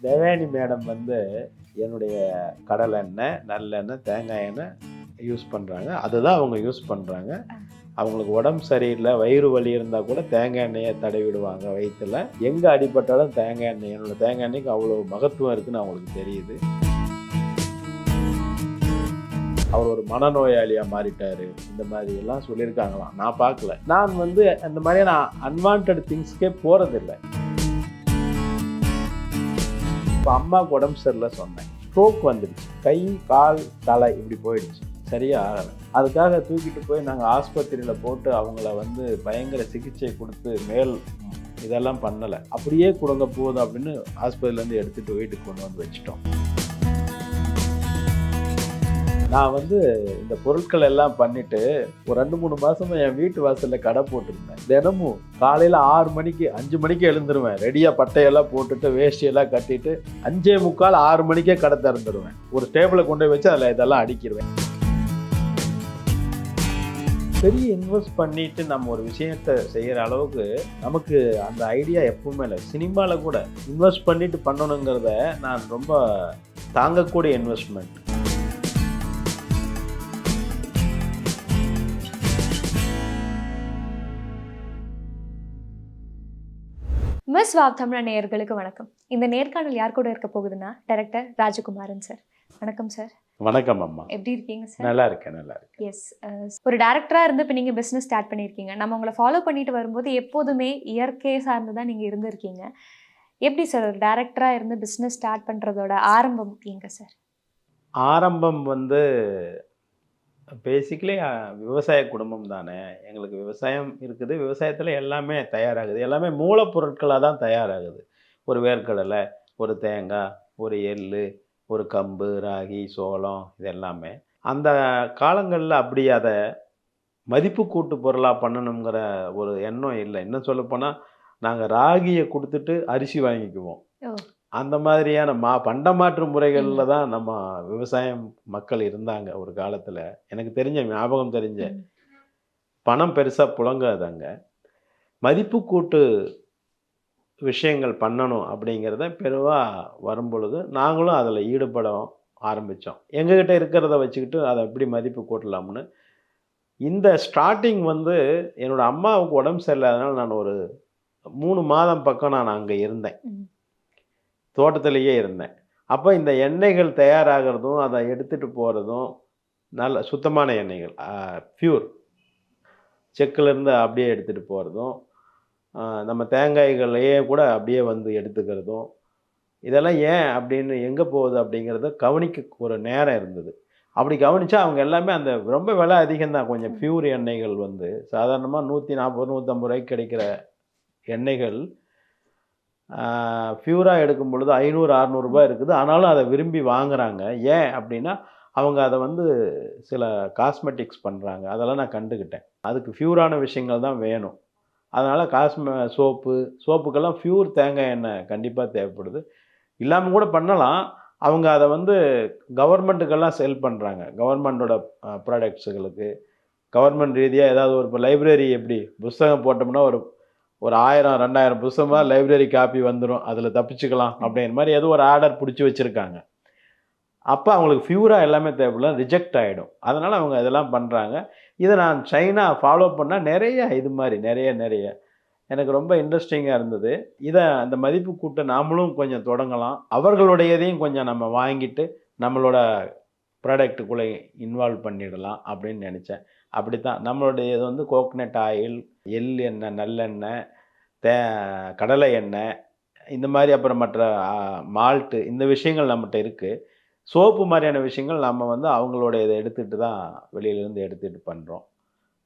Devayani madam வந்து என்னுடைய கடலை எண்ணெய், நல்லெண்ணெய், தேங்காய் எண்ணெய் யூஸ் பண்ணுறாங்க. அதுதான் அவங்க யூஸ் பண்ணுறாங்க. அவங்களுக்கு உடம்பு சரியில்லை, வயிறு வலி இருந்தால் கூட தேங்காய் எண்ணெயை தடவிடுவாங்க வயிற்றில். எங்கே அடிபட்டாலும் தேங்காய் எண்ணெய், என்னோடய தேங்காய் எண்ணெய்க்கு அவ்வளோ மகத்துவம் இருக்குதுன்னு அவங்களுக்கு தெரியுது. அவர் ஒரு மனநோயாளியாக மாறிட்டார், இந்த மாதிரி எல்லாம் சொல்லியிருக்காங்களாம். நான் பார்க்கல. நான் வந்து அந்த மாதிரியான அன்வான்ட் திங்ஸ்க்கே போகிறதில்லை. இப்போ அம்மாவுக்கு உடம்பு சரியில்லை சொன்னேன், ஸ்ட்ரோக் வந்துடுச்சு, கை கால் தலை இப்படி போயிடுச்சு, சரியாக ஆகலை. அதுக்காக தூக்கிட்டு போய் நாங்கள் ஆஸ்பத்திரியில் போட்டு அவங்கள வந்து பயங்கர சிகிச்சை கொடுத்து மேல் இதெல்லாம் பண்ணலை. அப்படியே கொடுங்க போதும் அப்படின்னு ஆஸ்பத்திரியிலேருந்து எடுத்துகிட்டு வீட்டுக்கு கொண்டு வந்து வச்சுட்டோம். நான் வந்து இந்த பொருட்கள் எல்லாம் பண்ணிவிட்டு ஒரு 2-3 மாதமாக என் வீட்டு வாசலில் கடை போட்டிருந்தேன். தினமும் காலையில் 6 மணிக்கு 5 மணிக்கு எழுந்துருவேன். ரெடியாக பட்டையெல்லாம் போட்டுட்டு வேஷ்டியெல்லாம் கட்டிட்டு 5:45 6 மணிக்கே கடை திறந்துடுவேன். ஒரு டேபிளை கொண்டு போய் வச்சு அதில் இதெல்லாம் அடிக்கிடுவேன். பெரிய இன்வெஸ்ட் பண்ணிட்டு நம்ம ஒரு விஷயத்தை செய்கிற அளவுக்கு நமக்கு அந்த ஐடியா எப்பவுமே இல்லை. சினிமாவில் கூட இன்வெஸ்ட் பண்ணிட்டு பண்ணணுங்கிறத நான் ரொம்ப தாங்கக்கூடிய இன்வெஸ்ட்மெண்ட். மிஸ் வாவ் தமிழ் நேயர்களுக்கு வணக்கம். இந்த நேர்காணல் யார் கூட இருக்க போகுதுன்னா டைரக்டர் ராஜகுமாரன் சார். வணக்கம் சார். வணக்கம் அம்மா. எப்படி இருக்கீங்க சார்? நல்லா இருக்கேன், நல்லா இருக்கேன். எஸ், ஒரு டேரக்டராக இருந்து இப்போ நீங்கள் பிஸ்னஸ் ஸ்டார்ட் பண்ணியிருக்கீங்க. நம்ம உங்களை ஃபாலோ பண்ணிட்டு வரும்போது எப்போதுமே இயற்கை சார்ந்து தான் நீங்கள் இருந்திருக்கீங்க. எப்படி சார் ஒரு டேரக்டராக இருந்து பிஸ்னஸ் ஸ்டார்ட் பண்ணுறதோட ஆரம்பம் எங்க சார்? ஆரம்பம் வந்து பேசிக்கலி விவசாய குடும்பம் தானே. எங்களுக்கு விவசாயம் இருக்குது, விவசாயத்தில் எல்லாமே தயாராகுது, எல்லாமே மூலப்பொருட்களாக தான் தயாராகுது. ஒரு வேர்க்கடலை, ஒரு தேங்காய், ஒரு எள், ஒரு கம்பு, ராகி, சோளம், இது எல்லாமே அந்த காலங்களில் அப்படி அதை மதிப்பு கூட்டு பொருளாக பண்ணணுங்கிற ஒரு எண்ணம் இல்லை. இன்னும் சொல்லப்போனால் நாங்கள் ராகியை கொடுத்துட்டு அரிசி வாங்கிக்குவோம். அந்த மாதிரியான பண்டமாற்று முறைகளில் தான் நம்ம விவசாயம் மக்கள் இருந்தாங்க ஒரு காலத்தில். எனக்கு தெரிஞ்ச ஞாபகம் தெரிஞ்ச பணம் பெருசாக புழங்காதாங்க. மதிப்பு கூட்டு விஷயங்கள் பண்ணணும் அப்படிங்கிறத பெருவாக வரும் பொழுது நாங்களும் அதில் ஈடுபட ஆரம்பித்தோம். எங்ககிட்ட இருக்கிறத வச்சுக்கிட்டு அதை எப்படி மதிப்பு கூட்டலாம்னு. இந்த ஸ்டார்டிங் வந்து என்னோடய அம்மாவுக்கு உடம்பு சரியில்லாதனால நான் ஒரு 3 மாதம் பக்கம் நான் அங்கே இருந்தேன், தோட்டத்திலேயே இருந்தேன். அப்போ இந்த எண்ணெய்கள் தயாராகிறதும் அதை எடுத்துகிட்டு போகிறதும் நல்ல சுத்தமான எண்ணெய்கள், பியூர் செக்கிலேருந்து அப்படியே எடுத்துகிட்டு போகிறதும், நம்ம தேங்காய்களையே கூட அப்படியே வந்து எடுத்துக்கிறதும், இதெல்லாம் ஏன் அப்படின்னு எங்கே போகுது அப்படிங்கிறத கவனிக்க ஒரு நேரம் இருந்தது. அப்படி கவனித்தா அவங்க எல்லாமே அந்த ரொம்ப விலை அதிகம்தான். கொஞ்சம் பியூர் எண்ணெய்கள் வந்து சாதாரணமாக 140-150 ரூபாய்க்கு கிடைக்கிற எண்ணெய்கள் பியூராக எடுக்கும் பொழுது 500-600 ரூபாய் இருக்குது. ஆனாலும் அதை விரும்பி வாங்குகிறாங்க. ஏன் அப்படின்னா அவங்க அதை வந்து சில காஸ்மெட்டிக்ஸ் பண்ணுறாங்க. அதெல்லாம் நான் கண்டுக்கிட்டேன். அதுக்கு பியூரான விஷயங்கள் தான் வேணும். அதனால் சோப்புக்கெல்லாம் பியூர் தேங்காய் எண்ணெய் கண்டிப்பாக தேவைப்படுது. இல்லாமல் கூட பண்ணலாம். அவங்க அதை வந்து கவர்மெண்ட்டுக்கெல்லாம் செல் பண்ணுறாங்க. கவர்மெண்ட்டோட ப்ராடக்ட்ஸுகளுக்கு கவர்மெண்ட் ரீதியாக ஏதாவது ஒரு இப்போ லைப்ரரி எப்படி புஸ்தகம் போட்டோம்னா ஒரு 1000-2000 புத்தகமாக லைப்ரரி காப்பி வந்துடும், அதில் தப்பிச்சுக்கலாம் அப்படிங்கிற மாதிரி ஏதோ ஒரு ஆர்டர் பிடிச்சி வச்சுருக்காங்க. அப்போ அவங்களுக்கு பியூராக எல்லாமே தேவைப்படல, ரிஜெக்ட் ஆகிடும். அதனால் அவங்க இதெல்லாம் பண்ணுறாங்க. இதை நான் சைனா ஃபாலோ பண்ணால் நிறைய இது மாதிரி நிறைய எனக்கு ரொம்ப இன்ட்ரெஸ்டிங்காக இருந்தது. இதை அந்த மதிப்பு கூட்ட நாமளும் கொஞ்சம் தொடங்கலாம், அவர்களுடையதையும் கொஞ்சம் நம்ம வாங்கிட்டு நம்மளோட ப்ராடக்ட்டுக்குள்ளே இன்வால்வ் பண்ணிடலாம் அப்படின்னு நினச்சேன். அப்படித்தான் நம்மளுடைய இது வந்து கோகனட் ஆயில், எள் எண்ணெய், நல்லெண்ணெய், கடலை எண்ணெய், இந்த மாதிரி அப்புறம் மற்ற மால்ட்டு, இந்த விஷயங்கள் நம்மகிட்ட இருக்குது. சோப்பு மாதிரியான விஷயங்கள் நம்ம வந்து அவங்களோட இதை எடுத்துகிட்டு தான் வெளியிலேருந்து எடுத்துகிட்டு பண்ணுறோம்.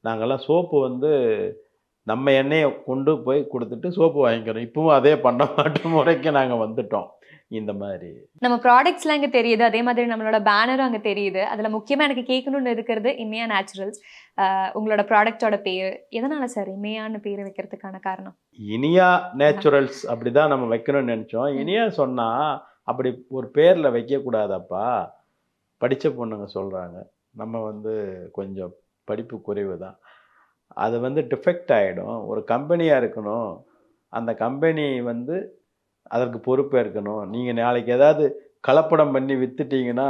நாங்கள்லாம் சோப்பு வந்து நம்ம எண்ணெயை கொண்டு போய் கொடுத்துட்டு சோப்பு வாங்கிக்கிறோம். இப்பவும் அதே பண்டமாற்று முறைக்கு நாங்கள் வந்துட்டோம். இந்த மாதிரி நம்ம ப்ராடக்ட்ஸ்லாம் அங்கே தெரியுது, அதே மாதிரி நம்மளோட பேனரும் அங்கே தெரியுது. அதில் முக்கியமாக எனக்கு கேட்கணுன்னு இருக்கிறது இமையா நேச்சுரல்ஸ். உங்களோட ப்ராடக்டோட பேர் எதனால் சார் இமையான்னு பேர் வைக்கிறதுக்கான காரணம்? இனியா நேச்சுரல்ஸ் அப்படி தான் நம்ம வைக்கணும்னு நினச்சோம். இனியா சொன்னால் அப்படி ஒரு பேரில் வைக்கக்கூடாதப்பா, படித்த பொண்ணுங்க சொல்கிறாங்க. நம்ம வந்து கொஞ்சம் படிப்பு குறைவு தான், அது வந்து டிஃபெக்ட் ஆகிடும். ஒரு கம்பெனியாக இருக்கணும், அந்த கம்பெனி வந்து அதற்கு பொறுப்பேற்கணும். நீங்கள் நாளைக்கு ஏதாவது கலப்படம் பண்ணி வித்துட்டீங்கன்னா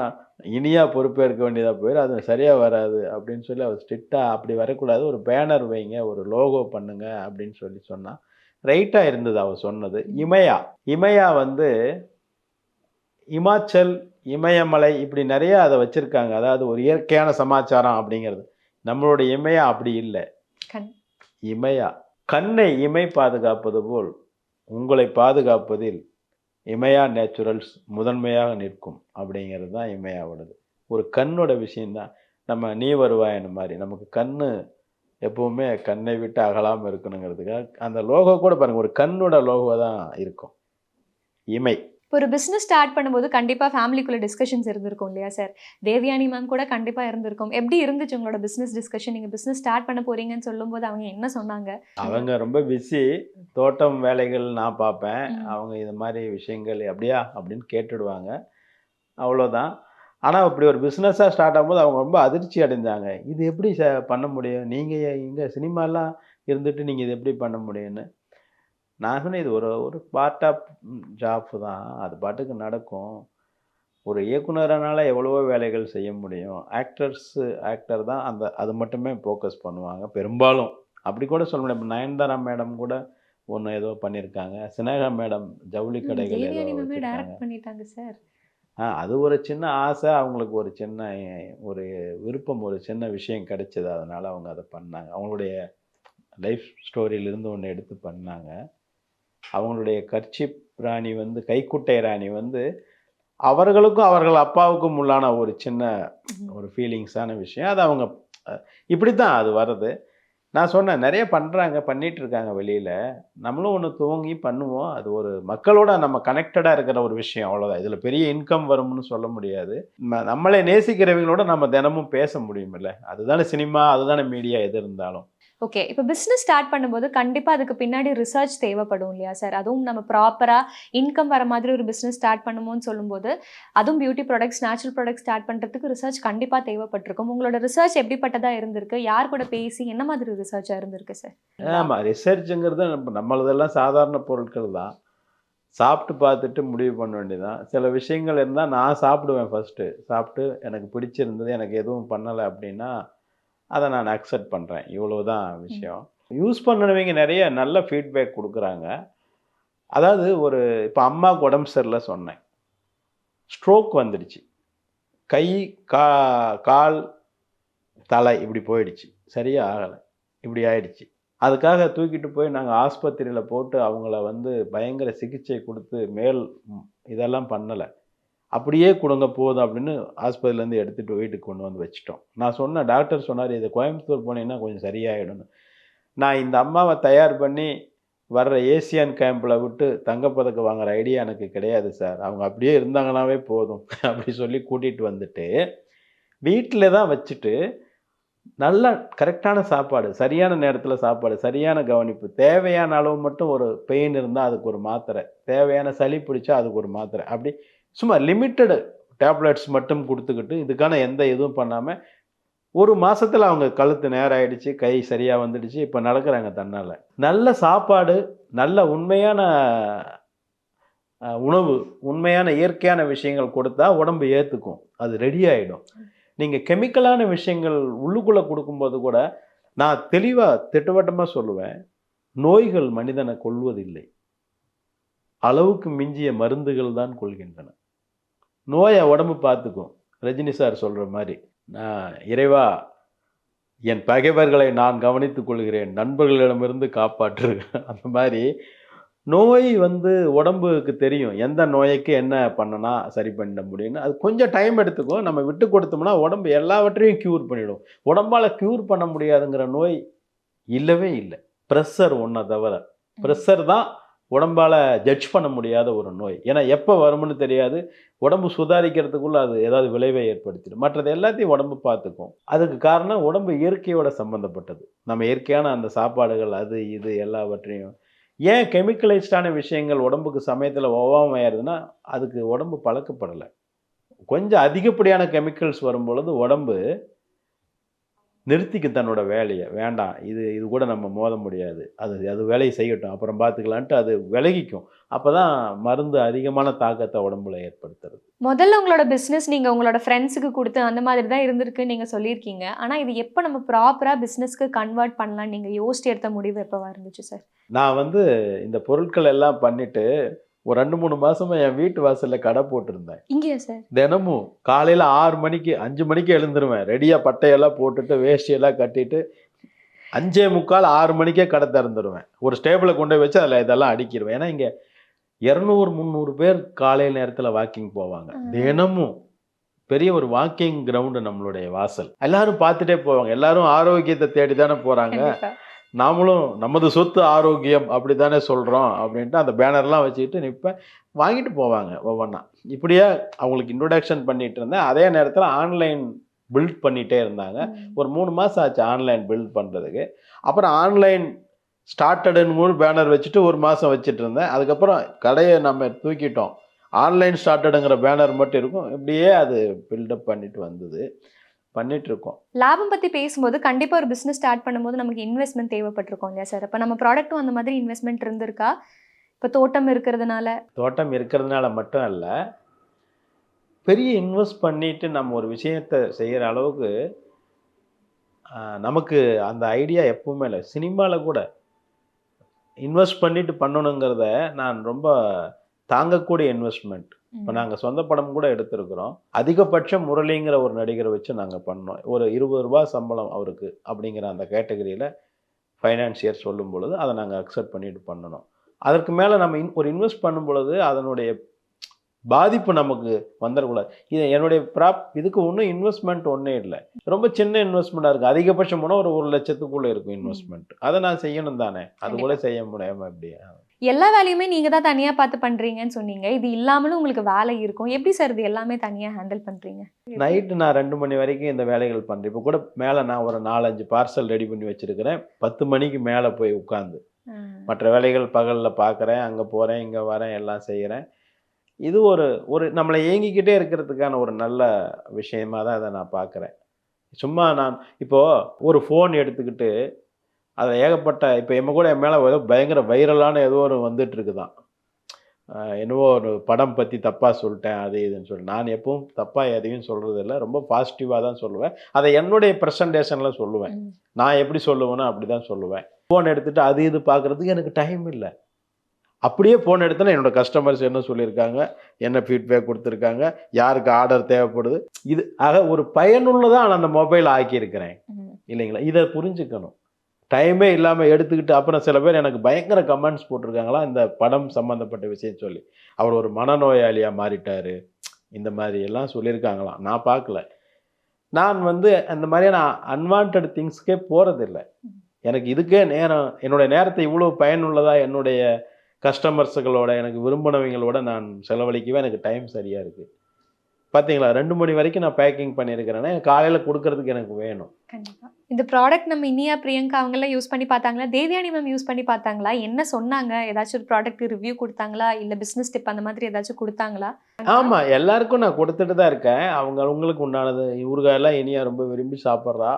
இனியா பொறுப்பேற்க வேண்டியதாக போயிடும், அது சரியாக வராது அப்படின்னு சொல்லி அவர் ஸ்ட்ரிக்டாக அப்படி வரக்கூடாது, ஒரு பேனர் வைங்க, ஒரு லோகோ பண்ணுங்க அப்படின்னு சொல்லி சொன்னால் ரைட்டாக இருந்தது அவர் சொன்னது. இமயா இமயா வந்து இமாச்சல், இமயமலை இப்படி நிறைய அதை வச்சுருக்காங்க. அதாவது ஒரு இயற்கையான சமாச்சாரம் அப்படிங்கிறது. நம்மளுடைய இமயா அப்படி இல்லை. இமயா கண்ணை இமை பாதுகாப்பது போல் உங்களை பாதுகாப்பதில் இமயா நேச்சுரல்ஸ் முதன்மையாக நிற்கும் அப்படிங்கிறது தான் இமயாவோடது. ஒரு கண்ணோட விஷயந்தான். நம்ம நீ வருவாயின மாதிரி நமக்கு கண்ணு எப்பவுமே கண்ணை விட்டு அகலாமல் இருக்கணுங்கிறதுக்காக அந்த லோகோ கூட பாருங்கள், ஒரு கண்ணோட லோகோ தான் இருக்கும், இமை. இப்போ ஒரு பிஸ்னஸ் ஸ்டார்ட் பண்ணும்போது கண்டிப்பாக ஃபேமிலிக்குள்ளே டிஸ்கஷன்ஸ் இருந்திருக்கும் இல்லையா சார்? தேவயானி மேம் கூட கண்டிப்பாக இருந்திருக்கும். எப்படி இருந்துச்சு உங்களோட பிஸ்னஸ் டிஸ்கஷன்? நீங்கள் பிஸ்னஸ் ஸ்டார்ட் பண்ண போறீங்கன்னு சொல்லும்போது அவங்க என்ன சொன்னாங்க? அவங்க ரொம்ப பிஸி, தோட்டம் வேலைகள் நான் பார்ப்பேன், அவங்க இது மாதிரி விஷயங்கள் அப்படியா அப்படின்னு கேட்டுடுவாங்க, அவ்வளோதான். ஆனால் இப்படி ஒரு பிஸ்னஸாக ஸ்டார்ட் ஆகும்போது அவங்க ரொம்ப அதிர்ச்சி அடைஞ்சாங்க. இது எப்படி பண்ண முடியும், நீங்கள் இங்கே சினிமாலாம் இருந்துட்டு நீங்கள் இது எப்படி பண்ண முடியும்னு. நான் சொன்னேன், இது ஒரு ஒரு பார்ட் ஆஃப் ஜாப் தான், அது பாட்டுக்கு நடக்கும். ஒரு இயக்குனரனால எவ்வளவோ வேலைகள் செய்ய முடியும். ஆக்டர் தான் அது மட்டுமே ஃபோக்கஸ் பண்ணுவாங்க பெரும்பாலும். அப்படி கூட சொல்ல முடியும். இப்போ நயன்தாரா மேடம் கூட ஒன்று ஏதோ பண்ணியிருக்காங்க. சினேகா மேடம் ஜவுளி கடைகள் ஏதோ பண்ணிட்டாங்க சார். அது ஒரு சின்ன ஆசை அவங்களுக்கு, ஒரு சின்ன ஒரு விருப்பம், ஒரு சின்ன விஷயம் கிடைச்சது, அதனால் அவங்க அதை பண்ணாங்க. அவங்களுடைய லைஃப் ஸ்டோரியிலிருந்து ஒன்று எடுத்து பண்ணாங்க. அவங்களுடைய கர்ச்சிப் ராணி வந்து, கைக்குட்டை ராணி வந்து அவர்களுக்கும் அவர்கள் அப்பாவுக்கும் உள்ளான ஒரு சின்ன ஒரு ஃபீலிங்ஸான விஷயம். அது அவங்க இப்படி தான் அது வருது. நான் சொன்னேன், நிறைய பண்ணுறாங்க, பண்ணிகிட்டு இருக்காங்க வெளியில், நம்மளும் ஒன்று துவங்கி பண்ணுவோம். அது ஒரு மக்களோட நம்ம கனெக்டடாக இருக்கிற ஒரு விஷயம், அவ்வளோதான். இதில் பெரிய இன்கம் வரும்னு சொல்ல முடியாது. நம்மளை நேசிக்கிறவங்களோட நம்ம தினமும் பேச முடியுமில்ல, அதுதானே சினிமா, அதுதானே மீடியா, எது இருந்தாலும். ஓகே, இப்போ பிஸ்னஸ் ஸ்டார்ட் பண்ணும்போது கண்டிப்பாக அதுக்கு பின்னாடி ரிசர்ச் தேவைப்படும் இல்லையா சார்? அதுவும் நம்ம ப்ராப்பராக இன்கம் வர மாதிரி ஒரு பிஸ்னஸ் ஸ்டார்ட் பண்ணுமோன்னு சொல்லும்போது, அதுவும் beauty products, natural products start பண்ணுறதுக்கு ரிசர்ச் கண்டிப்பாக தேவைப்பட்டிருக்கும். உங்களோட ரிசர்ச் எப்படிப்பட்டதாக இருந்திருக்கு? யார் கூட பேசி என்ன மாதிரி ரிசர்ச்சாக இருந்திருக்கு சார்? ஆமாம், ரிசர்ச்சுங்கிறது நம்மளதெல்லாம் சாதாரண பொருட்கள் தான், சாப்பிட்டு பார்த்துட்டு முடிவு பண்ண வேண்டியதான். சில விஷயங்கள் இருந்தால் நான் சாப்பிடுவேன், ஃபஸ்ட்டு சாப்பிட்டு எனக்கு பிடிச்சிருந்தது, எனக்கு எதுவும் பண்ணலை அப்படின்னா அதை நான் அக்செப்ட் பண்ணுறேன், இவ்வளோதான் விஷயம். யூஸ் பண்ணவங்க நிறைய நல்ல ஃபீட்பேக் கொடுக்குறாங்க. அதாவது இப்போ அம்மாவுக்கு உடம்பு சரியில்லை சொன்னேன், ஸ்ட்ரோக் வந்துடுச்சு, கை கால் தலை இப்படி போயிடுச்சு, சரியாக ஆகலை, இப்படி ஆயிடுச்சு. அதுக்காக தூக்கிட்டு போய் நாங்கள் ஆஸ்பத்திரியில் போட்டு அவங்கள வந்து பயங்கர சிகிச்சை கொடுத்து இதெல்லாம் பண்ணலை. அப்படியே கொடுங்க போதும் அப்படின்னு ஆஸ்பத்திரியிலேருந்து எடுத்துகிட்டு வீட்டுக்கு கொண்டு வந்து வச்சிட்டோம். நான் சொன்னேன், டாக்டர் சொன்னார், இது கோயம்புத்தூர் போனீங்கன்னா கொஞ்சம் சரியாயிடும்னு. நான் இந்த அம்மாவை தயார் பண்ணி வர்ற ஏசியான் கேம்பில் விட்டு தங்கப்பதக்கம் வாங்குற ஐடியா எனக்கு கிடையாது சார், அவங்க அப்படியே இருந்தாங்கன்னாவே போதும் அப்படி சொல்லி கூட்டிகிட்டு வந்துட்டு வீட்டில் தான் வச்சுட்டு, நல்ல கரெக்டான சாப்பாடு, சரியான நேரத்தில் சாப்பாடு, சரியான கவனிப்பு, தேவையான அளவு மட்டும், ஒரு பெயின் இருந்தால் அதுக்கு ஒரு மாத்திரை, தேவையான சளி பிடிச்சா அதுக்கு ஒரு மாத்திரை, அப்படி சும்மா லிமிட்டடு டேப்லெட்ஸ் மட்டும் கொடுத்துக்கிட்டு இதுக்கான எந்த இதுவும் பண்ணாமல் ஒரு மாதத்தில் அவங்க கழுத்து நேரம் ஆகிடுச்சு, கை சரியாக வந்துடுச்சு, இப்போ நடக்கிறாங்க தன்னால். நல்ல சாப்பாடு, நல்ல உண்மையான உணவு, உண்மையான இயற்கையான விஷயங்கள் கொடுத்தா உடம்பு ஏற்றுக்கும், அது ரெடி ஆகிடும். நீங்கள் கெமிக்கலான விஷயங்கள் உள்ளுக்குள்ளே கொடுக்கும்போது கூட நான் தெளிவாக திட்டவட்டமாக சொல்லுவேன், நோய்கள் மனிதனை கொல்வதில்லை, அளவுக்கு மிஞ்சிய மருந்துகள் தான் கொள்கின்றன. நோயை உடம்பு பார்த்துக்கும். ரஜினி சார் சொல்கிற மாதிரி, நான் இறைவா என் பகைவர்களை நான் கவனித்துக் கொள்கிறேன், நண்பர்களிடமிருந்து காப்பாற்று, அந்த மாதிரி நோய் வந்து உடம்புக்கு தெரியும் எந்த நோய்க்கு என்ன பண்ணனா சரி பண்ண முடியும்னு. அது கொஞ்சம் டைம் எடுத்துக்கும், நம்ம விட்டு கொடுத்தோம்னா உடம்பு எல்லாவற்றையும் க்யூர் பண்ணிடும். உடம்பால் க்யூர் பண்ண முடியாதுங்கிற நோய் இல்லவே இல்லை. ப்ரெஷர் ஒன்றை தவிர, ப்ரெஷர் தான் உடம்பால் ஜட்ஜ் பண்ண முடியாத ஒரு நோய். ஏன்னா எப்போ வரும்னு தெரியாது, உடம்பு சுதாரிக்கிறதுக்குள்ளே அது ஏதாவது விளைவை ஏற்படுத்திடும். மற்றது எல்லாத்தையும் உடம்பு பார்த்துக்கும். அதுக்கு காரணம் உடம்பு இயற்கையோட சம்மந்தப்பட்டது. நம்ம இயற்கையான அந்த சாப்பாடுகள், அது இது எல்லாவற்றையும். ஏன் கெமிக்கலைஸ்டான விஷயங்கள் உடம்புக்கு சமயத்தில் ஒவ்வாமல் ஆயிடுதுன்னா, அதுக்கு உடம்பு பழக்கப்படலை. கொஞ்சம் அதிகப்படியான கெமிக்கல்ஸ் வரும்பொழுது உடம்பு நிறுத்திக்கும் தன்னோட வேலையை. வேண்டாம், இது கூட நம்ம மோத முடியாது, அது வேலையை செய்யட்டும், அப்புறம் பார்த்துக்கலான்ட்டு அது விலகிக்கும். அப்போ தான் மருந்து அதிகமான தாக்கத்தை உடம்புல ஏற்படுத்துறது. முதல்ல உங்களோட பிசினஸ் நீங்க உங்களோட ஃப்ரெண்ட்ஸுக்கு குடுத்து அந்த மாதிரி தான் இருந்திருக்குன்னு நீங்க சொல்லியிருக்கீங்க. ஆனா இது எப்ப நம்ம ப்ராப்பரா பிசினஸ்க்கு கன்வெர்ட் பண்ணலாம்னு நீங்க யோசிச்சு எடுத்த முடிவு எப்பவா இருந்துச்சு சார்? நான் வந்து இந்த பொருட்கள் எல்லாம் பண்ணிட்டு ஒரு 2-3 மாசமா என் வீட்டு வாசல்ல கடை போட்டிருந்தேன். இங்கேயா சார்? தினமும் காலையில 6 மணிக்கு 5 மணிக்கு எழுந்துருவேன். ரெடியா பட்டையெல்லாம் போட்டுட்டு வேஷ்டியெல்லாம் கட்டிட்டு 5:45 6 மணிக்கே கடை திறந்துருவேன். ஒரு ஸ்டேபிளை கொண்டு போய் வச்சு அதில் இதெல்லாம் அடுக்கிடுவேன். ஏன்னா இங்கே 200-300 பேர் காலை நேரத்தில் வாக்கிங் போவாங்க தினமும். பெரிய ஒரு வாக்கிங் கிரவுண்டு நம்மளுடைய வாசல். எல்லாரும் பார்த்துட்டே போவாங்க. எல்லாரும் ஆரோக்கியத்தை தேடி தானே போகிறாங்க. நாமளும் நமது சொத்து ஆரோக்கியம் அப்படி தானே சொல்கிறோம் அப்படின்ட்டு அந்த பேனர்லாம் வச்சுக்கிட்டு நிற்பேன். வாங்கிட்டு போவாங்க ஒவ்வொன்றா. இப்படியே அவங்களுக்கு இன்ட்ரொடக்ஷன் பண்ணிட்டு இருந்தேன். அதே நேரத்தில் ஆன்லைன் பில்ட் பண்ணிகிட்டே இருந்தாங்க. ஒரு 3 மாதம் ஆச்சு ஆன்லைன் பில்ட் பண்ணுறதுக்கு. அப்புறம் ஆன்லைன் ஸ்டார்டடுன்னு பேனர் வச்சுட்டு 1 மாதம் வச்சுட்டு இருந்தேன். அதுக்கப்புறம் கடையை நம்ம தூக்கிட்டோம். ஆன்லைன் ஸ்டார்டடுங்கிற பேனர் மட்டும் இருக்கும். இப்படியே அது பில்டப் பண்ணிட்டு வந்தது. பண்ணிட்டு இருக்கோம். லாபம் பத்தி பேசும்போது கண்டிப்பா ஒரு பிசினஸ் ஸ்டார்ட் பண்ணும்போது நமக்கு இன்வெஸ்ட்மெண்ட் தேவைப்பட்டிருக்கும் இல்லையா சார்? அப்ப நம்ம ப்ராடக்ட்டும் அந்த மாதிரி இன்வெஸ்ட்மெண்ட் இருந்திருக்கா? இப்போ தோட்டம் இருக்கிறதுனால மட்டும் அல்ல, பெரிய இன்வெஸ்ட் பண்ணிட்டு நம்ம ஒரு விஷயத்தை செய்கிற அளவுக்கு நமக்கு அந்த ஐடியா எப்பவுமே இல்லை. சினிமாவில் கூட இன்வெஸ்ட் பண்ணிட்டு பண்ணணுங்கிறத நான் ரொம்ப தாங்கக்கூடிய இன்வெஸ்ட்மெண்ட். இப்போ நாங்கள் சொந்த படம் கூட எடுத்திருக்கிறோம். அதிகபட்சம் முரளிங்கிற ஒரு நடிகரை வச்சு நாங்கள் பண்ணோம். ஒரு 20 ரூபா சம்பளம் அவருக்கு அப்படிங்கிற அந்த கேட்டகரியில் ஃபைனான்சியர் சொல்லும் பொழுது அதை நாங்கள் அக்செப்ட் பண்ணிட்டு பண்ணணும். அதற்கு மேலே நம்ம ஒரு இன்வெஸ்ட் பண்ணும் பொழுது அதனுடைய பாதிப்பு நமக்கு வந்துடக்கூடாது. இது என்னுடைய இதுக்கு ஒன்றும் இன்வெஸ்ட்மெண்ட் ஒன்றே இல்லை. ரொம்ப சின்ன இன்வெஸ்ட்மெண்ட்டாக இருக்குது. அதிகபட்சம் போனால் ஒரு 1 லட்சத்துக்குள்ளே இருக்கும் இன்வெஸ்ட்மெண்ட். அதை நான் செய்யணும் தானே, அது கூட செய்ய முடியாமல் எப்படி? எல்லா வேலையுமே நீங்க தான் தனியா பார்த்து பண்றீங்கன்னு சொன்னீங்க. இது இல்லாமலும் உங்களுக்கு வேலை இருக்கும். எப்படி சார் இது எல்லாமே தனியா ஹேண்டில் பண்றீங்க? நைட்டு நான் 2 மணி வரைக்கும் இந்த வேலைகள் பண்ணுறேன். இப்போ கூட மேலே நான் ஒரு 4-5 பார்சல் ரெடி பண்ணி வச்சுருக்கிறேன். 10 மணிக்கு மேலே போய் உட்காந்து மற்ற வேலைகள் பகலில் பார்க்குறேன். அங்கே போகிறேன், இங்கே வரேன், எல்லாம் செய்கிறேன். இது ஒரு நம்மளை இயங்கிக்கிட்டே இருக்கிறதுக்கான ஒரு நல்ல விஷயமாக தான் அதை நான் பார்க்குறேன். சும்மா நான் இப்போது ஒரு ஃபோன் எடுத்துக்கிட்டு அதில் ஏகப்பட்ட இப்போ என் மேலே ஏதோ பயங்கர வைரலான ஏதோ ஒரு வந்துட்டு இருக்குதான். என்னவோ ஒரு படம் பற்றி தப்பாக சொல்லிட்டேன் அது இதுன்னு சொல்லி. நான் எப்பவும் தப்பாக எதையும் சொல்கிறது இல்லை, ரொம்ப பாசிட்டிவாக தான் சொல்லுவேன். அதை என்னுடைய ப்ரெசன்டேஷனில் சொல்லுவேன். நான் எப்படி சொல்லுவேனோ அப்படி தான் சொல்லுவேன். ஃபோன் எடுத்துகிட்டு அது இது பார்க்குறதுக்கு எனக்கு டைம் இல்லை. அப்படியே ஃபோன் எடுத்தோன்னா என்னோடய கஸ்டமர்ஸ் என்ன சொல்லியிருக்காங்க, என்ன ஃபீட்பேக் கொடுத்துருக்காங்க, யாருக்கு ஆர்டர் தேவைப்படுது, இது ஆக ஒரு பயனுள்ளதாக நான் அந்த மொபைல் ஆக்கியிருக்கிறேன் இல்லைங்களா? இதை புரிஞ்சுக்கணும். டைமே இல்லாமல் எடுத்துக்கிட்டு அப்புறம் சில பேர் எனக்கு பயங்கர கமெண்ட்ஸ் போட்டிருக்காங்களா இந்த படம் சம்மந்தப்பட்ட விஷயம் சொல்லி. அவர் ஒரு மனநோயாளியாக மாறிட்டார், இந்த மாதிரி எல்லாம் சொல்லியிருக்காங்களாம். நான் பார்க்கல. நான் அந்த மாதிரியான அன்வான்ட் திங்ஸ்க்கே போகிறதில்லை. எனக்கு இதுக்கே நேரம், என்னுடைய நேரத்தை இவ்வளோ பயனுள்ளதாக என்னுடைய கஸ்டமர்ஸுகளோட எனக்கு விரும்பினவங்களோட நான் செலவழிக்கவே எனக்கு டைம் சரியாக இருக்குது. பார்த்தீங்களா, 2 மணி வரைக்கும் நான் பேக்கிங் பண்ணியிருக்கிறேன்னா காலையில் கொடுக்கறதுக்கு எனக்கு வேணும். கண்டிப்பாக. இந்த ப்ராடக்ட் நம்ம இனியா, பிரியங்கா அவங்கெல்லாம் யூஸ் பண்ணி பார்த்தாங்களா? தேவயானி மேம் யூஸ் பண்ணி பார்த்தாங்களா? என்ன சொன்னாங்க? ஏதாச்சும் ஒரு ப்ராடக்ட் ரிவ்யூ கொடுத்தாங்களா? இல்லை பிஸ்னஸ் டிப் அந்த மாதிரி ஏதாச்சும் கொடுத்தாங்களா? ஆமாம், எல்லாருக்கும் நான் கொடுத்துட்டு தான் இருக்கேன். அவங்களுக்கு உண்டானது ஊறுகாயெல்லாம் இனியா ரொம்ப விரும்பி சாப்பிட்றா.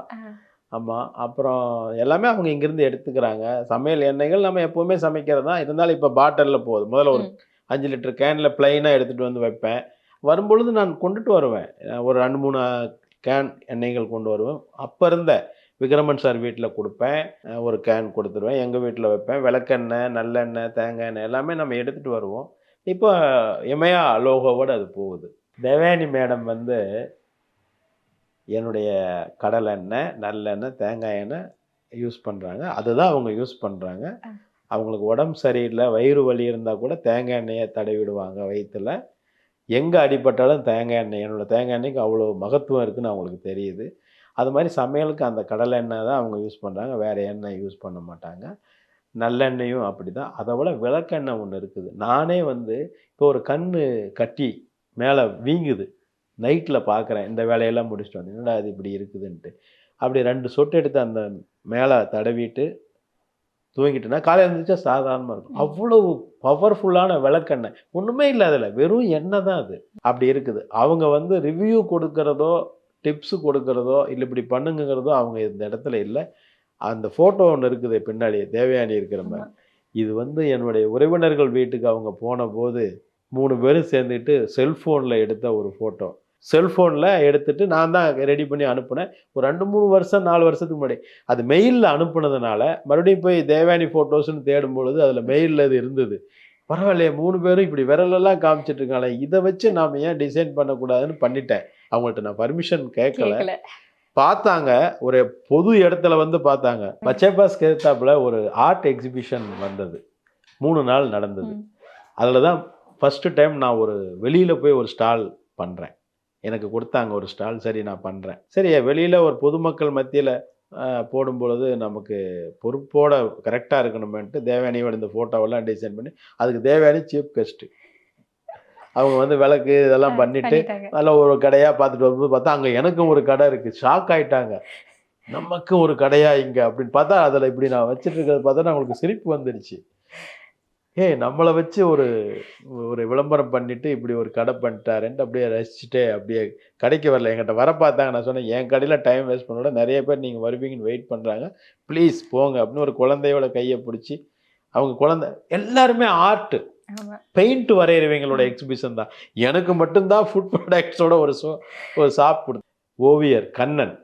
ஆமாம். அப்புறம் எல்லாமே அவங்க இங்கேருந்து எடுத்துக்கிறாங்க. சமையல் எண்ணெய்கள் நம்ம எப்போவுமே சமைக்கிறது தான். இருந்தாலும் இப்போ பாட்டிலில் போகுது. முதல்ல ஒரு 5 லிட்டர் கேனில் ப்ளைனாக எடுத்துகிட்டு வந்து வைப்பேன். வரும்பொழுது நான் கொண்டுட்டு வருவேன். ஒரு 2-3 கேன் எண்ணெய்கள் கொண்டு வருவேன். அப்போ இருந்த விக்ரமன் சார் வீட்டில் கொடுப்பேன். ஒரு கேன் கொடுத்துருவேன். எங்கள் வீட்டில் வைப்பேன். விளக்கெண்ணெய், நல்லெண்ணெய், தேங்காய் எண்ணெய் எல்லாமே நம்ம எடுத்துகிட்டு வருவோம். இப்போ எமையா லோகோவோடு அது போகுது. தேவயானி மேடம் என்னுடைய கடலை எண்ணெய், நல்லெண்ணெய், தேங்காய் எண்ணெய் யூஸ் பண்ணுறாங்க. அதுதான் அவங்க யூஸ் பண்ணுறாங்க. அவங்களுக்கு உடம்பு சரியில்லை, வயிறு வலி இருந்தால் கூட தேங்காய் எண்ணெயை தடவிடுவாங்க வயிற்றில். எங்கே அடிபட்டாலும் தேங்காய் எண்ணெய், என்னோடய தேங்காய் எண்ணெய்க்கு அவ்வளோ மகத்துவம் இருக்குதுன்னு அவங்களுக்கு தெரியுது. அது மாதிரி சமையலுக்கு அந்த கடலை எண்ணெய் தான் அவங்க யூஸ் பண்ணுறாங்க. வேறு எண்ணெய் யூஸ் பண்ண மாட்டாங்க. நல்லெண்ணெயும் அப்படி தான். அதை விட விளக்கெண்ணெய் ஒன்று இருக்குது. நானே இப்போ ஒரு கண் கட்டி மேலே வீங்குது, நைட்டில் பார்க்குறேன். இந்த வேலையெல்லாம் முடிச்சுட்டு வந்து என்னடா அது இப்படி இருக்குதுன்ட்டு அப்படி 2 சொட்டு எடுத்து அந்த மேலே தடவிட்டு தூங்கிட்டுனா காலையில் இருந்துச்சா சாதாரணமாக இருக்கும். அவ்வளவு பவர்ஃபுல்லான விளக்கெண்ணெய், ஒன்றுமே இல்லை அதில், வெறும் எண்ணெய் தான் அது. அப்படி இருக்குது. அவங்க ரிவ்யூ கொடுக்குறதோ டிப்ஸு கொடுக்குறதோ இல்லை இப்படி பண்ணுங்கிறதோ அவங்க இந்த இடத்துல இல்லை. அந்த ஃபோட்டோ ஒன்று இருக்குது பின்னாடி தேவயானி இருக்கிற மாதிரி. இது வந்து என்னுடைய உறவினர்கள் வீட்டுக்கு அவங்க போன போது 3 பேரும் சேர்ந்துட்டு செல்ஃபோனில் எடுத்த ஒரு ஃபோட்டோ. செல்ஃபோனில் எடுத்துட்டு நான் தான் ரெடி பண்ணி அனுப்புனேன். ஒரு 2-3 வருஷம் 4 வருஷத்துக்கு முன்னாடி. அது மெயிலில் அனுப்புனதுனால மறுபடியும் போய் தேவயானி ஃபோட்டோஸ்ன்னு தேடும் பொழுது அதில் மெயிலில் இது இருந்தது. பரவாயில்லையே 3 பேரும் இப்படி விரலெல்லாம் காமிச்சிட்டு இருக்காங்களே, இதை வச்சு நாம் ஏன் டிசைன் பண்ணக்கூடாதுன்னு பண்ணிட்டேன். அவங்கள்ட்ட நான் பர்மிஷன் கேட்கல. பார்த்தாங்க, ஒரு பொது இடத்துல வந்து பார்த்தாங்க. பச்சைபாஸ் கேத்தாப்புல ஒரு ஆர்ட் எக்ஸிபிஷன் வந்தது. 3 நாள் நடந்தது. அதில் தான் ஃபஸ்ட்டு டைம் நான் ஒரு வெளியில் போய் ஒரு ஸ்டால் பண்ணுறேன். எனக்கு கொடுத்தாங்க ஒரு ஸ்டால். சரி நான் பண்ணுறேன். சரி வெளியில் ஒரு பொதுமக்கள் மத்தியில் போடும்பொழுது நமக்கு பொறுப்போட கரெக்டாக இருக்கணுமேன்ட்டு தேவயானியோட இந்த ஃபோட்டோவெல்லாம் டிசைன் பண்ணி அதுக்கு தேவயானி சீஃப் கெஸ்ட்டு. அவங்க வந்து விளக்கு இதெல்லாம் பண்ணிட்டு நல்லா ஒரு கடையாக பார்த்துட்டு வரும்போது பார்த்தா அங்கே எனக்கும் ஒரு கடை இருக்குது. ஷாக் ஆகிட்டாங்க. நமக்கு ஒரு கடையா இங்கே அப்படின்னு பார்த்தா அதில் இப்படி நான் வச்சுட்டு இருக்கிறத பார்த்தா அவங்களுக்கு சிரிப்பு வந்துடுச்சு. நம்மளை வச்சு ஒரு ஒரு விளம்பரம் பண்ணிட்டு இப்படி ஒரு கடை பண்ணிட்டாருன்ட்டு அப்படியே ரசிச்சுட்டே அப்படியே கடைக்கு வரல. என்கிட்ட வர பார்த்தாங்க. நான் சொன்னேன் என் கடையில் டைம் வேஸ்ட் பண்ணோட நிறைய பேர் நீங்கள் வருவீங்கன்னு வெயிட் பண்ணுறாங்க, ப்ளீஸ் போங்க அப்படின்னு ஒரு குழந்தையோட கையை பிடிச்சி அவங்க குழந்தை எல்லாருமே ஆர்ட்டு பெயிண்ட் வரைகிறவங்களோட எக்ஸிபிஷன் தான். எனக்கு மட்டும்தான் ஃபுட் ப்ராடக்ட்ஸோட ஒரு ஷாப் கொடுத்து ஓவியர் கண்ணன்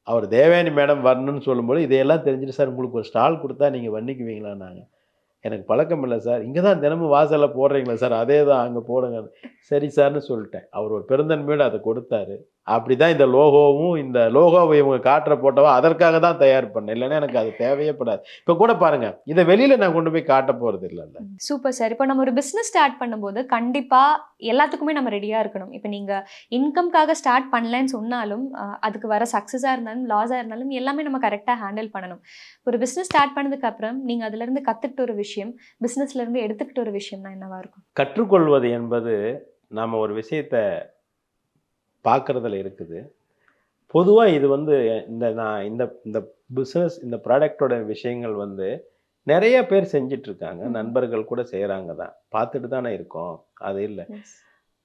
அவர் தேவயானி மேடம் வரணும்னு சொல்லும்போது இதையெல்லாம் தெரிஞ்சுட்டு சார் உங்களுக்கு ஒரு ஸ்டால் கொடுத்தா நீங்கள் வர்ணிக்குவீங்களா? நாங்கள் எனக்கு பழக்கம் இல்லை சார், இங்கே தான் தினமும் வாசலில் போடுறீங்களா சார், அதே தான் அங்கே போடுங்க. சரி சார்னு சொல்லிட்டேன். அவர் ஒரு பெருந்தன்மையோடு அதை கொடுத்தாரு. அப்படி தான் இந்த லோகோவும் இந்த லோகோவை இவங்க காட்டுற போட்டோவோ அதற்காக தான் தயார் பண்ணேன். இல்லைன்னா எனக்கு அது தேவையே படாது. இப்போ கூட பாருங்கள், இதை வெளியில் நான் கொண்டு போய் காட்ட போகிறது இல்லைல்ல. Super sir. இப்போ நம்ம ஒரு பிஸ்னஸ் ஸ்டார்ட் பண்ணும்போது கண்டிப்பாக எல்லாத்துக்குமே நம்ம ரெடியாக இருக்கணும். இப்போ நீங்கள் இன்கம்காக ஸ்டார்ட் பண்ணலன்னு சொன்னாலும் அதுக்கு வர சக்ஸஸாக இருந்தாலும் லாஸாக இருந்தாலும் எல்லாமே நம்ம கரெக்டாக ஹேண்டில் பண்ணணும். ஒரு பிஸ்னஸ் ஸ்டார்ட் பண்ணதுக்கப்புறம் நீங்கள் அதுலேருந்து கற்றுக்கிட்ட ஒரு விஷயம், பிஸ்னஸ்லேருந்து எடுத்துக்கிட்ட ஒரு விஷயம்னா என்னவாக இருக்கும்? கற்றுக்கொள்வது என்பது நாம் ஒரு விஷயத்தை பார்க்குறதுல இருக்குது. பொதுவாக இது வந்து நான் இந்த பிஸ்னஸ் இந்த ப்ராடக்டோட விஷயங்கள் வந்து நிறைய பேர் செஞ்சிட்ருக்காங்க. நண்பர்கள் கூட செய்கிறாங்க தான், பார்த்துட்டு தானே இருக்கோம். அது இல்லை,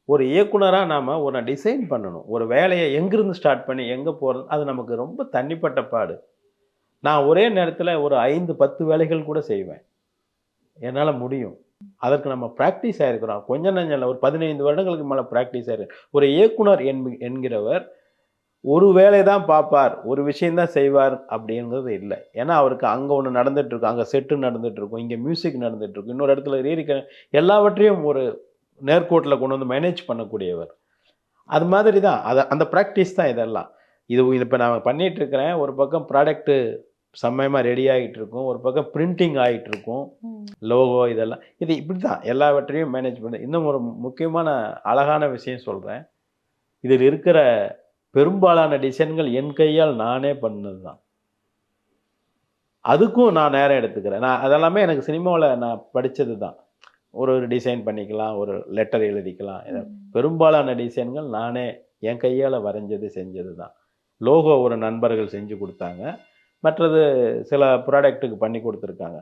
ஒரு இயக்குனராக நாம் ஒரு டிசைன் பண்ணணும். ஒரு வேலையை எங்கேருந்து ஸ்டார்ட் பண்ணி எங்கே போகிறது, அது நமக்கு ரொம்ப தனிப்பட்ட பாடு. நான் ஒரே நேரத்தில் ஒரு 5-10 வேலைகள் கூட செய்வேன், என்னால் முடியும். அதற்கு நம்ம ப்ராக்டிஸ் ஆகிருக்கிறோம். கொஞ்சம் நஞ்சம் ஒரு 15 வருடங்களுக்கு மேலே ப்ராக்டிஸ் ஆகிருக்கு. ஒரு இயக்குனர் என்கிறவர் ஒரு வேலை தான் பார்ப்பார், ஒரு விஷயந்தான் செய்வார் அப்படிங்கிறது இல்லை. ஏன்னா அவருக்கு அங்கே ஒன்று நடந்துகிட்ருக்கும், அங்கே செட்டு நடந்துகிட்ருக்கும், இங்கே மியூசிக் நடந்துகிட்ருக்கும், இன்னொரு இடத்துல எல்லாவற்றையும் ஒரு நேர்கோட்டில் கொண்டு வந்து மேனேஜ் பண்ணக்கூடியவர். அது மாதிரி தான் அந்த ப்ராக்டிஸ் தான் இதெல்லாம். இது இப்போ நான் பண்ணிகிட்ருக்கிறேன். ஒரு பக்கம் ப்ராடக்ட்டு செம்மையமாக ரெடி ஆகிட்டு இருக்கும், ஒரு பக்கம் பிரிண்டிங் ஆகிட்டு இருக்கும், லோகோ இதெல்லாம். இது இப்படி தான் எல்லாவற்றையும் மேனேஜ் பண்ண. இன்னும் ஒரு முக்கியமான அழகான விஷயம் சொல்கிறேன். இதில் இருக்கிற பெரும்பாலான டிசைன்கள் என் கையால் நானே பண்ணது தான். அதுக்கும் நான் நேரம் எடுத்துக்கிறேன். அதெல்லாமே எனக்கு சினிமாவில் நான் படித்தது தான். ஒரு டிசைன் பண்ணிக்கலாம், ஒரு லெட்டர் எழுதிக்கலாம். பெரும்பாலான டிசைன்கள் நானே என் கையால் வரைஞ்சது செஞ்சது தான். லோகோ ஒரு நண்பர்கள் செஞ்சு கொடுத்தாங்க, மற்றது சில ப்ராடக்ட்டுக்கு பண்ணி கொடுத்துருக்காங்க.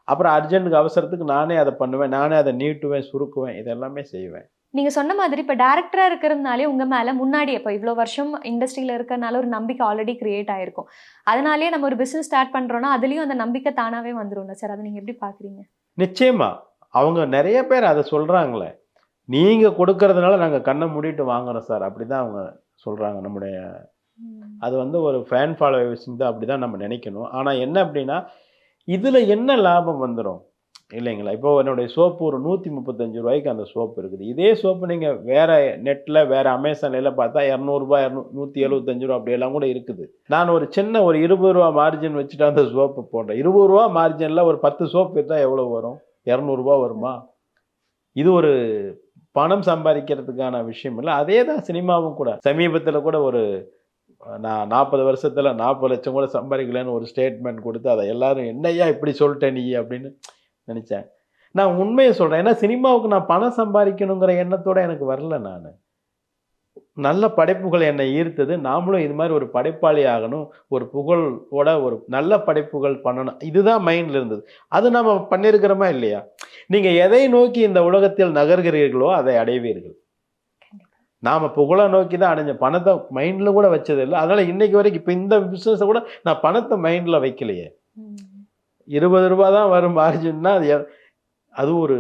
அப்புறம் அர்ஜென்ட்டுக்கு அவசரத்துக்கு நானே அதை பண்ணுவேன், நானே அதை நீட்டுவேன், சுருக்குவேன், இதெல்லாமே செய்வேன். நீங்கள் சொன்ன மாதிரி இப்போ டேரக்டராக இருக்கிறதுனாலே உங்கள் மேலே முன்னாடி இப்போ இவ்வளோ வருஷம் இண்டஸ்ட்ரியில் இருக்கிறதுனால ஒரு நம்பிக்கை ஆல்ரெடி க்ரியேட் ஆகிருக்கும். அதனாலே நம்ம ஒரு பிஸ்னஸ் ஸ்டார்ட் பண்ணுறோன்னா அதுலேயும் அந்த நம்பிக்கை தானாகவே வந்துடும்ல சார், அதை நீங்கள் எப்படி பார்க்குறீங்க? நிச்சயமாக அவங்க நிறைய பேர் அதை சொல்கிறாங்களே, நீங்கள் கொடுக்கறதுனால நாங்கள் கண்ணை மூடிட்டு வாங்குறோம் சார், அப்படி தான் அவங்க சொல்கிறாங்க. நம்முடைய அது வந்து ஒரு ஃபேன் ஃபாலோவர்ஸிங் தான், அப்படி தான் நம்ம நினைக்கணும். ஆனால் என்ன அப்படின்னா இதில் என்ன லாபம் வந்துடும் இல்லைங்களா? இப்போ என்னுடைய சோப்பு ஒரு 135 ரூபாய்க்கு அந்த சோப்பு இருக்குது. இதே சோப்பு நீங்கள் வேறு நெட்டில் வேறு அமேசானில் பார்த்தா 200 ரூபா 175 ரூபா அப்படியெல்லாம் கூட இருக்குது. நான் ஒரு சின்ன ஒரு 20 ரூபா மார்ஜின் வச்சுட்டு அந்த சோப்பு போடுறேன். 20 ரூபா மார்ஜினில் ஒரு 10 சோப்பு விற்றா எவ்வளோ வரும்? 200 ரூபா வருமா? இது ஒரு பணம் சம்பாதிக்கிறதுக்கான விஷயம் இல்லை. அதே தான் சினிமாவும் கூட. சமீபத்தில் கூட ஒரு நான் 40 வருஷத்தில் 40 லட்சம் கூட சம்பாதிக்கலன்னு ஒரு ஸ்டேட்மெண்ட் கொடுத்து அதை எல்லாரும் என்னையா இப்படி சொல்லிட்டேன் நீ அப்படின்னு நினச்சேன். நான் உண்மையை சொல்கிறேன். ஏன்னா சினிமாவுக்கு நான் பணம் சம்பாதிக்கணுங்கிற எண்ணத்தோடு எனக்கு வரல. நான் நல்ல படைப்புகள் என்னை ஈர்த்தது. நாமளும் இது மாதிரி ஒரு படைப்பாளி ஆகணும், ஒரு புகழோட ஒரு நல்ல படைப்புகள் பண்ணணும், இதுதான் மைண்டில் இருந்தது. அது நம்ம பண்ணியிருக்கிறோமா இல்லையா? நீங்கள் எதை நோக்கி இந்த உலகத்தில் நகர்கிறீர்களோ அதை அடைவீர்கள். நாம் புகழை நோக்கி தான் அடைஞ்சேன், பணத்தை மைண்டில் கூட வச்சது இல்லை. அதனால் இன்னைக்கு வரைக்கும் இப்போ இந்த பிஸ்னஸை கூட நான் பணத்தை மைண்டில் வைக்கலையே. 20 ரூபா தான் வரும் மார்ஜின்னா அது ஒரு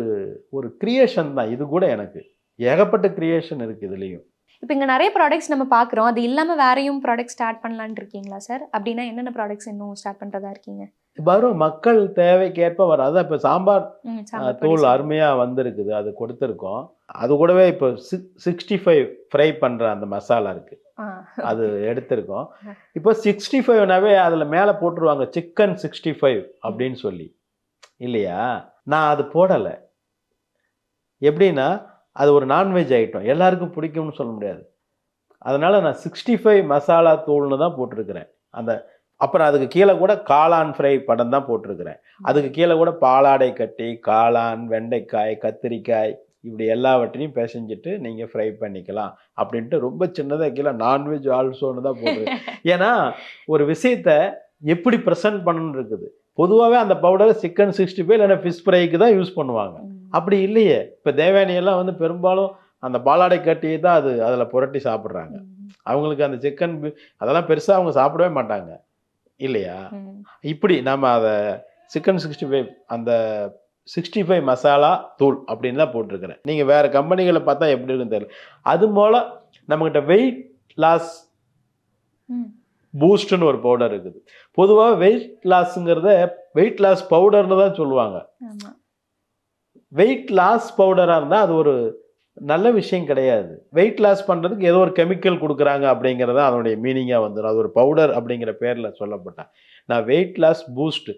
ஒரு கிரியேஷன் தான். இது கூட எனக்கு ஏகப்பட்ட கிரியேஷன் இருக்குது இதுலேயும். இப்போ இங்கே நிறைய ப்ராடக்ட்ஸ் நம்ம பார்க்குறோம், அது இல்லாமல் வேறையும் ப்ராடக்ட் ஸ்டார்ட் பண்ணலான்னு இருக்கீங்களா சார்? அப்படின்னா என்னென்ன ப்ராடக்ட்ஸ் இன்னும் ஸ்டார்ட் பண்ணுறதா இருக்கீங்க? வரும், மக்கள் தேவைக்கேற்ப வரும். அதான் இப்போ சாம்பார் தூள் அருமையாக வந்திருக்குது, அது கொடுத்துருக்கோம். அது கூடவே இப்போ 65 ஃப்ரை பண்ணுற அந்த மசாலா இருக்குது, அது எடுத்திருக்கோம். இப்போ 65னாவே அதில் மேலே போட்டுருவாங்க சிக்கன் 65 அப்படின்னு சொல்லி, இல்லையா? நான் அது போடலை. எப்படின்னா அது ஒரு நான்வெஜ் ஐட்டம், எல்லாருக்கும் பிடிக்கும்னு சொல்ல முடியாது. அதனால் நான் 65 மசாலா தூள்னு தான் போட்டிருக்கிறேன். அந்த அப்புறம் அதுக்கு கீழே கூட காளான் ஃப்ரை படம் தான் போட்டிருக்கிறேன். அதுக்கு கீழே கூட பாலாடை கட்டி, காளான், வெண்டைக்காய், கத்திரிக்காய் இப்படி எல்லாவற்றையும் பிசைஞ்சிட்டு நீங்கள் ஃப்ரை பண்ணிக்கலாம் அப்படின்ட்டு ரொம்ப சின்னதாக கீழே நான்வெஜ் ஆல்சோன்னு தான் போட்டிருக்கேன். ஏன்னா ஒரு விஷயத்தை எப்படி ப்ரெசென்ட் பண்ணணும்னு இருக்குது. பொதுவாகவே அந்த பவுடரை சிக்கன் 65 இல்லைன்னா ஃபிஷ் ஃப்ரைக்கு தான் யூஸ் பண்ணுவாங்க. அப்படி இல்லையே, இப்போ தேவயானியெல்லாம் வந்து பெரும்பாலும் அந்த பாலாடை கட்டி தான் அதில் புரட்டி சாப்பிட்றாங்க. அவங்களுக்கு அந்த சிக்கன் அதெல்லாம் பெருசாக அவங்க சாப்பிடவே மாட்டாங்க, இல்லையா? இப்படி நம்ம அதை சிக்கன் 65 அந்த 65 மசாலா தூள் அப்படின்னு தான் போட்டிருக்கிறேன். நீங்கள் வேறு கம்பெனிகளை பார்த்தா எப்படி இருக்குன்னு தெரியல. அது போல் நம்மக்கிட்ட வெயிட் லாஸ் பூஸ்ட்னு ஒரு பவுடர் இருக்குது. பொதுவாக வெயிட் லாஸுங்கிறத வெயிட் லாஸ் பவுடர்னு தான் சொல்லுவாங்க. வெயிட் லாஸ் பவுடராக இருந்தால் அது ஒரு நல்ல விஷயம் கிடையாது. வெயிட் லாஸ் பண்ணுறதுக்கு ஏதோ ஒரு கெமிக்கல் கொடுக்குறாங்க அப்படிங்கிறத அதனுடைய மீனிங்காக வந்துடும். அது ஒரு பவுடர் அப்படிங்கிற பேரில் சொல்லப்பட்டேன். நான் weight loss boost,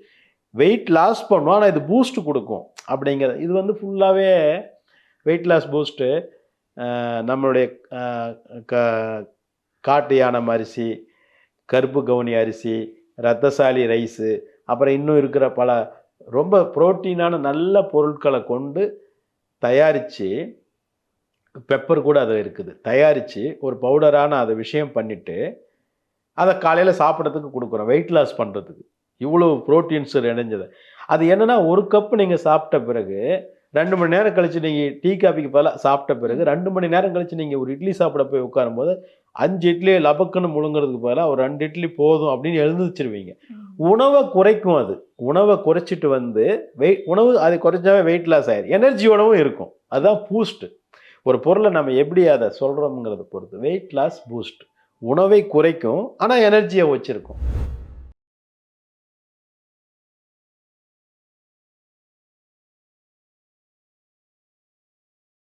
weight loss பண்ணுவோம் ஆனால் இது பூஸ்ட் கொடுக்கும் அப்படிங்கிறது. இது வந்து ஃபுல்லாகவே வெயிட் லாஸ் பூஸ்ட்டு நம்மளுடைய காட்டு யானம் அரிசி, கருப்பு கவுனி அரிசி, ரத்தசாலி ரைஸு, அப்புறம் இன்னும் இருக்கிற பல ரொம்ப புரோட்டீனான நல்ல பொருட்களை கொண்டு தயாரித்து, பெப்பர் கூட அதில் இருக்குது, தயாரித்து ஒரு பவுடரான அதை விஷயம் பண்ணிவிட்டு அதை காலையில் சாப்பிட்றதுக்கு கொடுக்குறோம் வெயிட் லாஸ் பண்ணுறதுக்கு. இவ்வளோ ப்ரோட்டீன்ஸ் இணைஞ்சது. அது என்னென்னா ஒரு கப்பு நீங்கள் சாப்பிட்ட பிறகு 2 மணி நேரம் கழித்து நீங்கள் டீ காஃபிக்கு பதிலாக சாப்பிட்ட பிறகு 2 மணி நேரம் கழித்து நீங்கள் ஒரு இட்லி சாப்பிட போய் உட்காரும்போது 5 இட்லியை லபக்குன்னு முழுங்கிறதுக்கு பதிலாக ஒரு 2 இட்லி போதும் அப்படின்னு எழுந்துச்சிருவீங்க. உணவை குறைக்கும். அது உணவை குறைச்சிட்டு வந்து உணவு அதை குறைச்சாவே வெயிட் லாஸ் ஆயிடும். எனர்ஜியோடவும் இருக்கும். அதுதான் பூஸ்ட். ஒரு பொருளை நம்ம எப்படி அதை சொல்கிறோம்ங்கிறத பொறுத்து வெயிட் லாஸ் பூஸ்ட். உணவை குறைக்கும் ஆனால் எனர்ஜியை வச்சுருக்கும்.